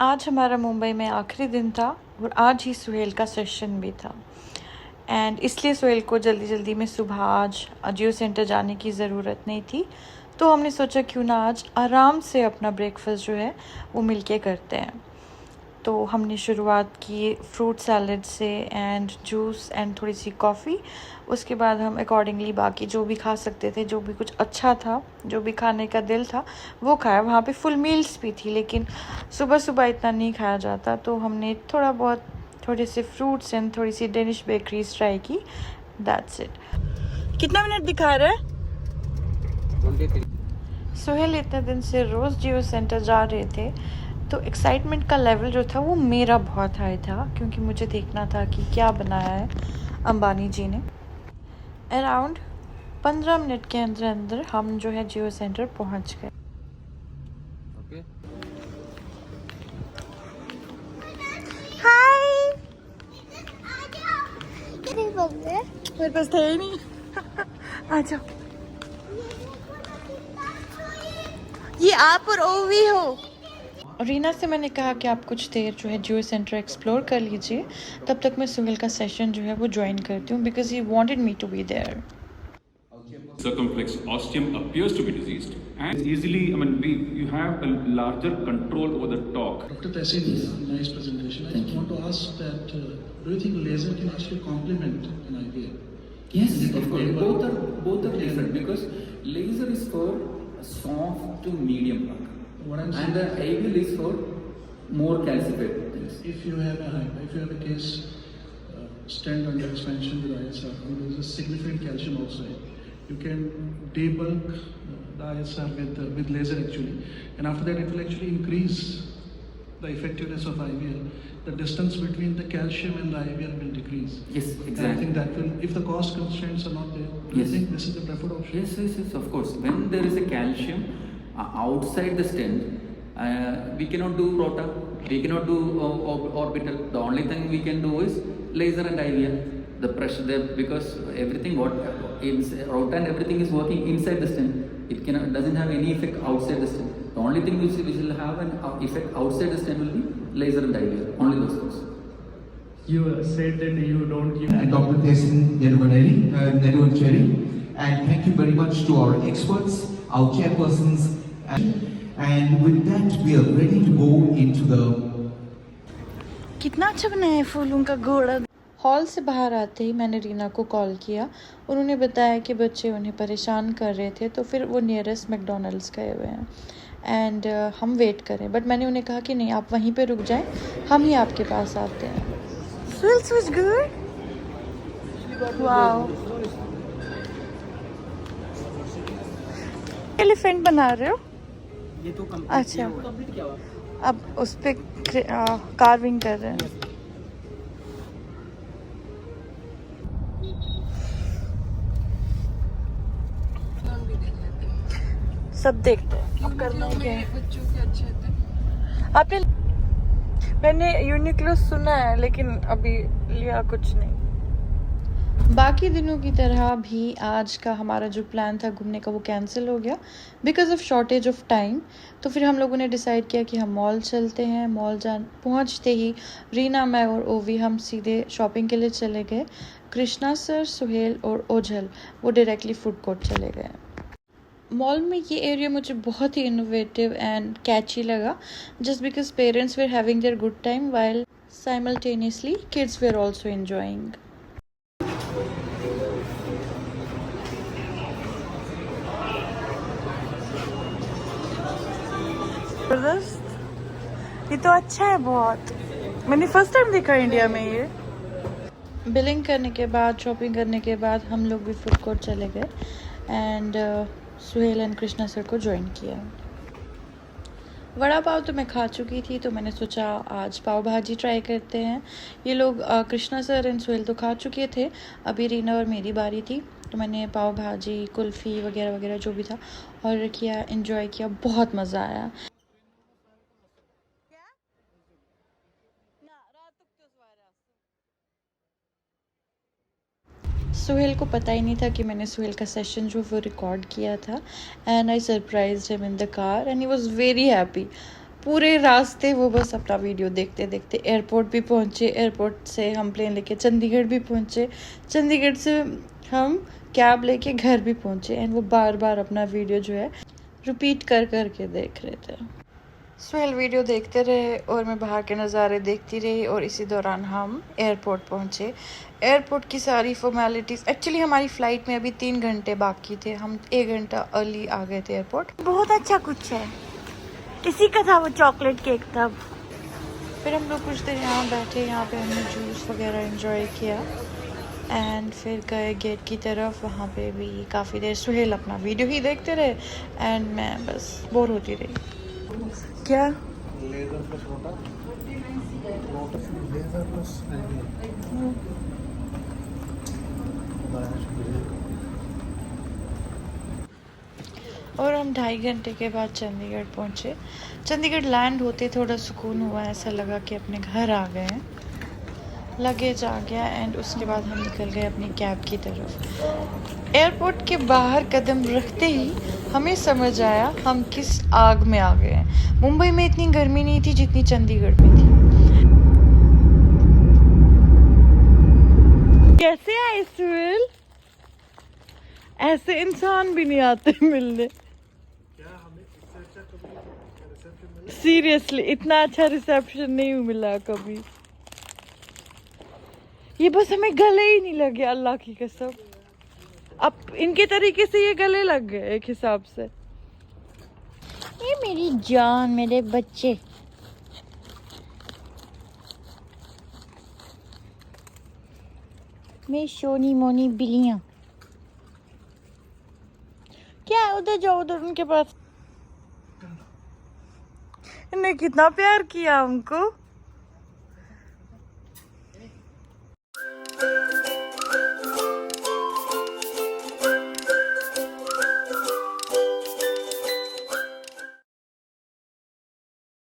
आज हमारा मुंबई में आखिरी दिन था और आज ही सुहेल का सेशन भी था एंड इसलिए सुहेल को जल्दी जल्दी में सुबह आज जियो सेंटर जाने की ज़रूरत नहीं थी, तो हमने सोचा क्यों ना आज आराम से अपना ब्रेकफास्ट जो है वो मिलके करते हैं। तो हमने शुरुआत की फ्रूट सैलड से एंड जूस एंड थोड़ी सी कॉफ़ी। उसके बाद हम अकॉर्डिंगली बाकी जो भी खा सकते थे, जो भी कुछ अच्छा था, जो भी खाने का दिल था वो खाया। वहाँ पे फुल मील्स भी थी, लेकिन सुबह सुबह इतना नहीं खाया जाता, तो हमने थोड़ा बहुत थोड़े से फ्रूट्स एंड थोड़ी सी डेनिश बेकरीज ट्राई की। That's it. कितना मिनट दिखा रहा है? 23। सुहेल इतने दिन से रोज़ जियो सेंटर जा रहे थे, तो एक्साइटमेंट का लेवल जो था वो मेरा बहुत हाई था, क्योंकि मुझे देखना था कि क्या बनाया है अंबानी जी ने। अराउंड 15 मिनट के अंदर अंदर हम जो है जियो सेंटर पहुंच गए। ओके। हाय। मेरे पास था ही नहीं। आ जाओ। ये आप और ओवी हो। रीना से मैंने कहा कि आप कुछ देर जो है जियो सेंटर एक्सप्लोर कर लीजिए, तब तक मैं सुहेल का सेशन जो है वो ज्वाइन करती हूँ, because he wanted me to be there. Circumflex ostium appears to be diseased and easily, you have a larger control over the talk. Dr. Tessin, nice presentation. I just want to ask that, do you think laser can actually complement an IVF? Yes, of course. Both are different because laser is for soft to medium plug, What I'm and saying, the IVL is for more calcified things. if you have a case, stent under expansion with ISR, and there is a significant calcium outside, you can debulk the ISR with laser actually, and after that it will actually increase the effectiveness of IVL. The distance between the calcium and the IVL will decrease. Yes, And I exactly. think that will, if the cost constraints are not there, do you Yes. think this is the preferred option? Yes, of course. When there is a calcium outside the stent, we cannot do rota, we cannot do orbital. The only thing we can do is laser and IVL. The pressure there, because everything rota and everything is working inside the stent. It doesn't have any effect outside the stent. The only thing which will have an effect outside the stent will be laser and IVL. Only those things. You said that you don't give. Dr. Tessin Neduvancheri, and thank you very much to our experts, our chairpersons, and with that we are ready to go into the. कितना अच्छा बनाया है फूलों का घोड़ा। Hall से बाहर आते ही मैंने रीना को कॉल किया। उन्होंने बताया कि बच्चे उन्हें परेशान कर रहे थे, तो फिर वो नियरेस्ट मैकडोनल्ड्स गए हुए हैं एंड हम वेट करें। बट मैंने उन्हें कहा कि नहीं, आप वहीं पे रुक जाएं, हम ही आपके पास आते हैं। Feels was good. Wow. Elephant बना रहे हो? ये तो अच्छा, कंप्लीट क्या हुआ? अब उस पे कार्विंग कर रहे हैं। सब देखते हैं, अब करना ही क्या है। बच्चों के अच्छे थे। आपने मैंने यूनिक्लो सुना है, लेकिन अभी लिया कुछ नहीं। बाकी दिनों की तरह भी आज का हमारा जो प्लान था घूमने का वो कैंसिल हो गया because of shortage of time. तो फिर हम लोगों ने डिसाइड किया कि हम मॉल चलते हैं। मॉल पहुंचते ही रीना, मैं और ओवी हम सीधे शॉपिंग के लिए चले गए। कृष्णा सर, सुहेल और ओझल वो डायरेक्टली फूड कोर्ट चले गए। मॉल में ये एरिया मुझे बहुत ही इनोवेटिव एंड कैची लगा, just because parents were having their good time while simultaneously kids were also enjoying. जबरदस्त, ये तो अच्छा है बहुत। मैंने फर्स्ट टाइम देखा इंडिया में ये। बिलिंग करने के बाद, शॉपिंग करने के बाद हम लोग भी फूड कोर्ट चले गए and Suhail and Krishna sir को ज्वाइन किया। वड़ा पाव तो मैं खा चुकी थी, तो मैंने सोचा आज पाव भाजी ट्राई करते हैं। ये लोग कृष्णा सर एंड सुहेल तो खा चुके थे, अभी रीना और मेरी बारी थी, तो मैंने पाव भाजी, कुल्फ़ी वगैरह वगैरह जो भी था ऑर्डर किया, एंजॉय किया, बहुत मज़ा आया। सुहेल को पता ही नहीं था कि मैंने सुहेल का सेशन जो वो रिकॉर्ड किया था, and I surprised him in the car and he was very happy. पूरे रास्ते वो बस अपना वीडियो देखते देखते एयरपोर्ट भी पहुँचे, एयरपोर्ट से हम प्लेन लेके चंडीगढ़ भी पहुँचे, चंडीगढ़ से हम कैब लेके घर भी पहुँचे एंड वो बार बार अपना वीडियो जो है रिपीट कर कर के देख रहे थे। सुहेल वीडियो देखते रहे और मैं बाहर के नज़ारे देखती रही और इसी दौरान हम एयरपोर्ट पहुँचे। एयरपोर्ट की सारी फॉर्मेलिटीज़, एक्चुअली हमारी फ़्लाइट में अभी 3 घंटे बाकी थे, हम 1 घंटा अर्ली आ गए थे एयरपोर्ट। बहुत अच्छा कुछ है, किसी का था वो चॉकलेट केक तब। फिर हम लोग कुछ देर यहाँ बैठे, यहाँ पे हमने जूस वगैरह एंजॉय किया एंड फिर गए गेट की तरफ। वहाँ पे भी काफ़ी देर सुहेल अपना वीडियो ही देखते रहे एंड मैं बस बोर होती रही। क्या लेजर प्लस रोटा, लेजर प्लस और हम 2.5 घंटे के बाद चंडीगढ़ पहुँचे। चंडीगढ़ लैंड होते थोड़ा सुकून हुआ, ऐसा लगा कि अपने घर आ गए हैं। लगेज आ गया एंड उसके बाद हम निकल गए अपनी कैब की तरफ। एयरपोर्ट के बाहर कदम रखते ही हमें समझ आया हम किस आग में आ गए हैं। मुंबई में इतनी गर्मी नहीं थी जितनी चंडीगढ़ में थी। कैसे आए सुहेल? ऐसे इंसान भी नहीं आते मिलने। सीरियसली इतना अच्छा रिसेप्शन नहीं मिला कभी। ये बस हमें गले ही नहीं लगे, अल्लाह की कसम। अब इनके तरीके से ये गले लग गए एक हिसाब से। ये मेरी जान, मेरे बच्चे। मेरी सोनी मोनी बिल्लियाँ। क्या है, उधर जाओ, उधर उनके पास। इन्हें कितना प्यार किया हमको।